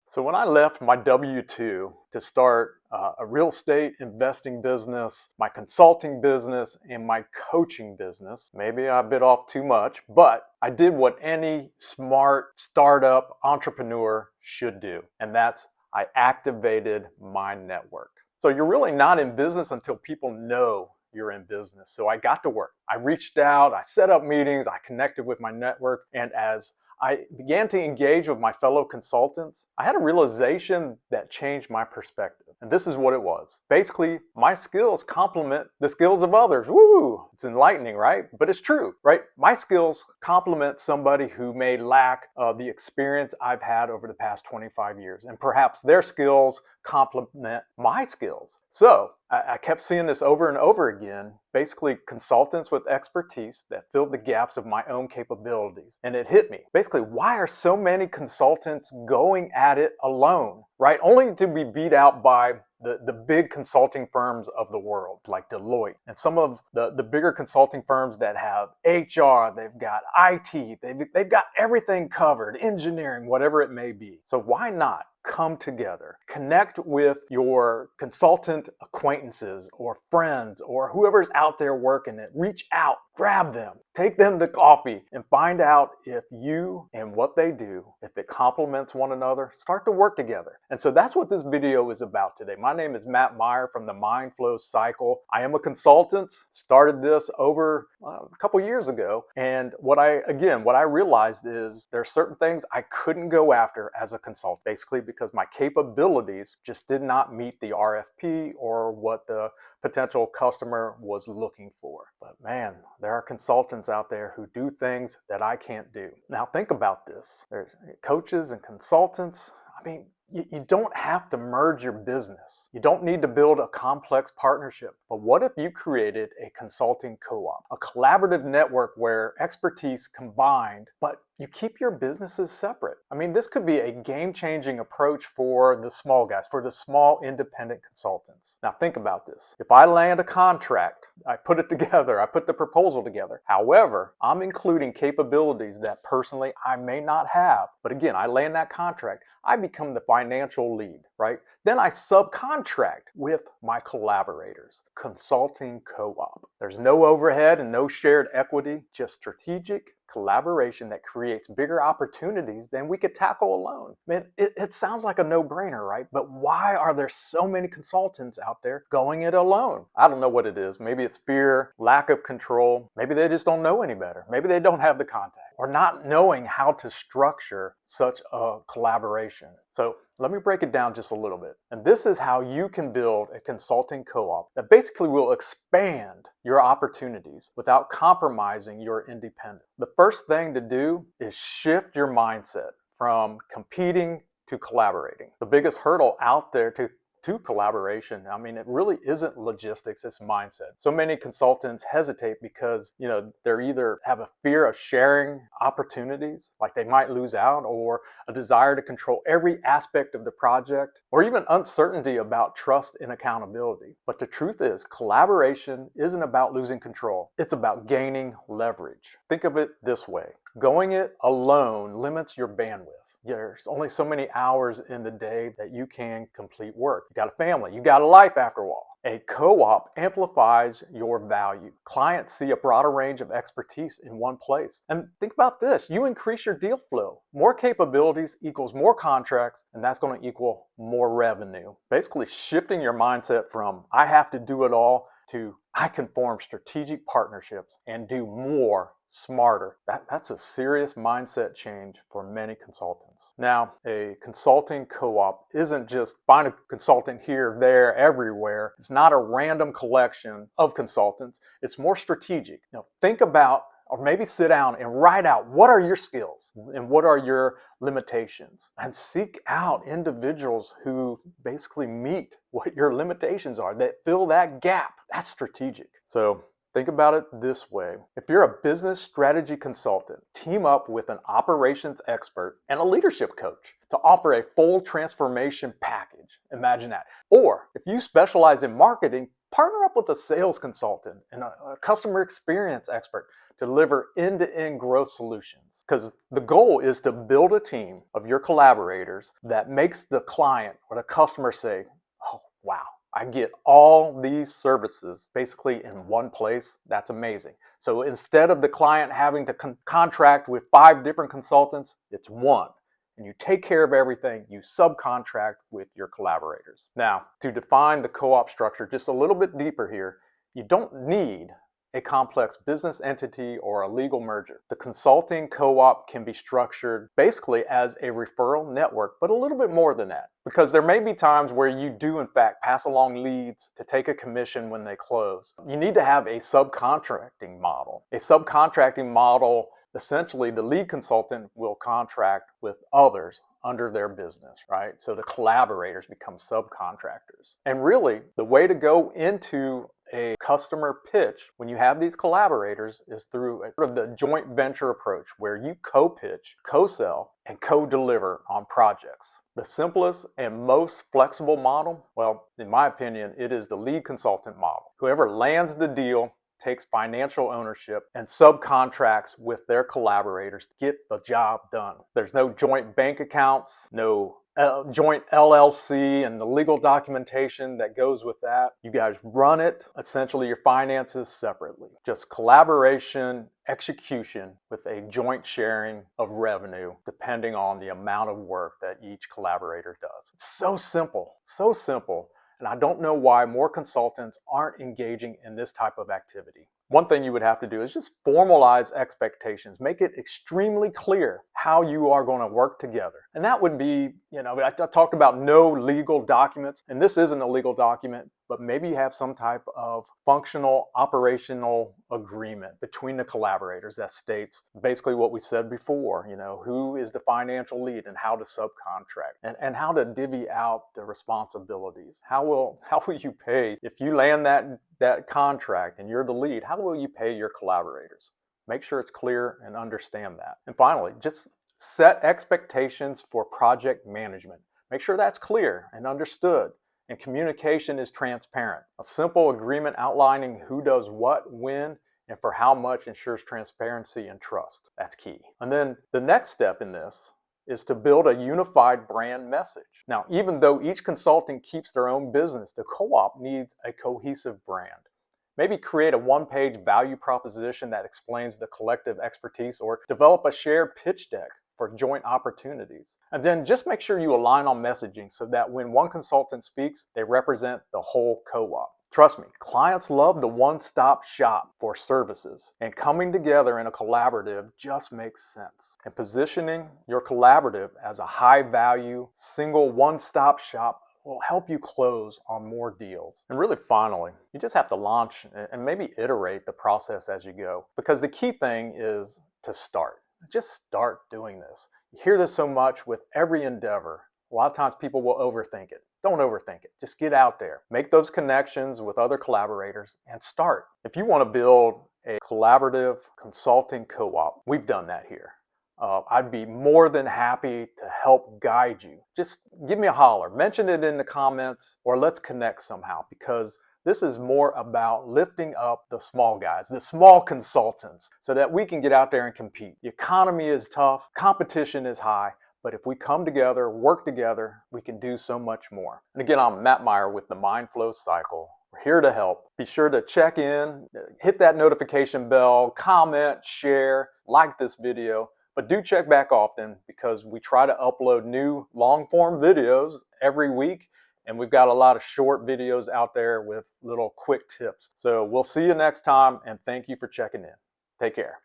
So when I left my W-2 to start a real estate investing business, my consulting business, and my coaching business, maybe I bit off too much, but I did what any smart startup entrepreneur should do, and that's I activated my network. So you're really not in business until people know you're in business. So I got to work. I reached out, I set up meetings, I connected with my network, and as I began to engage with my fellow consultants, I had a realization that changed my perspective. And this is what it was. Basically, my skills complement the skills of others. Woo! It's enlightening, right? But it's true, right? My skills complement somebody who may lack the experience I've had over the past 25 years. And perhaps their skills complement my skills. So I kept seeing this over and over again. Basically, consultants with expertise that filled the gaps of my own capabilities. And it hit me. Basically, why are so many consultants going at it alone, right? Only to be beat out by the big consulting firms of the world, like Deloitte, and some of the bigger consulting firms that have HR, they've got IT, they've got everything covered, engineering, whatever it may be. So why not come together, connect with your consultant acquaintances or friends or whoever's out there working it, reach out, grab them, take them to coffee, and find out if you and what they do, if it complements one another, start to work together. And so that's what this video is about today. My name is Matt Meyer from the Mind Flow Cycle. I am a consultant, started this over a couple years ago. And what I realized is there are certain things I couldn't go after as a consultant, basically because my capabilities just did not meet the RFP or what the potential customer was looking for. But man, there are consultants out there who do things that I can't do. Now think about this. There's coaches and consultants. I mean, you don't have to merge your business. You don't need to build a complex partnership. But what if you created a consulting co-op, a collaborative network where expertise combined, but you keep your businesses separate? I mean, this could be a game-changing approach for the small guys, for the small independent consultants. Now think about this. If I land a contract, I put it together, I put the proposal together. However, I'm including capabilities that personally I may not have. But again, I land that contract, I become the financial lead, right? Then I subcontract with my collaborators, consulting co-op. There's no overhead and no shared equity, just strategic collaboration that creates bigger opportunities than we could tackle alone. Man, it sounds like a no-brainer, right? But why are there so many consultants out there going it alone? I don't know what it is. Maybe it's fear, lack of control. Maybe they just don't know any better. Maybe they don't have the contact or not knowing how to structure such a collaboration. So let me break it down just a little bit. And this is how you can build a consulting co-op that basically will expand your opportunities without compromising your independence. The first thing to do is shift your mindset from competing to collaborating. The biggest hurdle out there to collaboration, I mean, it really isn't logistics, it's mindset. So many consultants hesitate because, they're either have a fear of sharing opportunities, like they might lose out, or a desire to control every aspect of the project, or even uncertainty about trust and accountability. But the truth is, collaboration isn't about losing control, it's about gaining leverage. Think of it this way. Going it alone limits your bandwidth. There's only so many hours in the day that you can complete work. You got a family, you got a life after all. A co-op amplifies your value. Clients see a broader range of expertise in one place. And think about this, you increase your deal flow. More capabilities equals more contracts, and that's going to equal more revenue. Basically shifting your mindset from I have to do it all to I can form strategic partnerships and do more smarter. That's a serious mindset change for many consultants. Now, a consulting co-op isn't just find a consultant here, there, everywhere. It's not a random collection of consultants. It's more strategic. Think about, or maybe sit down and write out what are your skills and what are your limitations, and seek out individuals who basically meet what your limitations are, that fill that gap. That's strategic. So think about it this way. If you're a business strategy consultant, team up with an operations expert and a leadership coach to offer a full transformation package. Imagine that. Or if you specialize in marketing, Partner up with a sales consultant and a customer experience expert to deliver end-to-end growth solutions. Because the goal is to build a team of your collaborators that makes the client or the customer say, oh, wow, I get all these services basically in one place. That's amazing. So instead of the client having to contract with 5 different consultants, it's one. And you take care of everything, you subcontract with your collaborators. Now, to define the co-op structure just a little bit deeper here, you don't need a complex business entity or a legal merger. The consulting co-op can be structured basically as a referral network, but a little bit more than that, because there may be times where you do in fact pass along leads to take a commission when they close. You need to have a subcontracting model. A subcontracting model, essentially the lead consultant will contract with others under their business, right? So the collaborators become subcontractors. And really, the way to go into a customer pitch when you have these collaborators is through sort of the joint venture approach, where you co-pitch, co-sell, and co-deliver on projects. The simplest and most flexible model, well, in my opinion, it is the lead consultant model. Whoever lands the deal takes financial ownership and subcontracts with their collaborators to get the job done. There's no joint bank accounts, no joint LLC and the legal documentation that goes with that. You guys run it, essentially your finances separately. Just collaboration, execution with a joint sharing of revenue depending on the amount of work that each collaborator does. It's so simple, so simple. And I don't know why more consultants aren't engaging in this type of activity. One thing you would have to do is just formalize expectations. Make it extremely clear how you are going to work together. And that would be, I talked about no legal documents, and this isn't a legal document, but maybe you have some type of functional operational agreement between the collaborators that states basically what we said before, who is the financial lead and how to subcontract and how to divvy out the responsibilities. How will you pay if you land that contract and you're the lead? How will you pay your collaborators? Make sure it's clear and understand that. And finally, just set expectations for project management. Make sure that's clear and understood, and communication is transparent. A simple agreement outlining who does what, when, and for how much ensures transparency and trust. That's key. And then the next step in this is to build a unified brand message. Now, even though each consultant keeps their own business, the co-op needs a cohesive brand. Maybe create a one-page value proposition that explains the collective expertise, or develop a shared pitch deck for joint opportunities. And then just make sure you align on messaging so that when one consultant speaks, they represent the whole co-op. Trust me, clients love the one-stop shop for services, and coming together in a collaborative just makes sense. And positioning your collaborative as a high-value, single one-stop shop will help you close on more deals. And really finally, you just have to launch and maybe iterate the process as you go, because the key thing is to start. Just start doing this. You hear this so much with every endeavor. A lot of times people will overthink it. Don't overthink it. Just get out there. Make those connections with other collaborators and start. If you want to build a collaborative consulting co-op, we've done that here. I'd be more than happy to help guide you. Just give me a holler. Mention it in the comments, or let's connect somehow, because this is more about lifting up the small guys, the small consultants, so that we can get out there and compete. The economy is tough, competition is high, but if we come together, work together, we can do so much more. And again, I'm Matt Meyer with the Mindflow Cycle. We're here to help. Be sure to check in, hit that notification bell, comment, share, like this video. But do check back often, because we try to upload new long-form videos every week. And we've got a lot of short videos out there with little quick tips. So we'll see you next time, and thank you for checking in. Take care.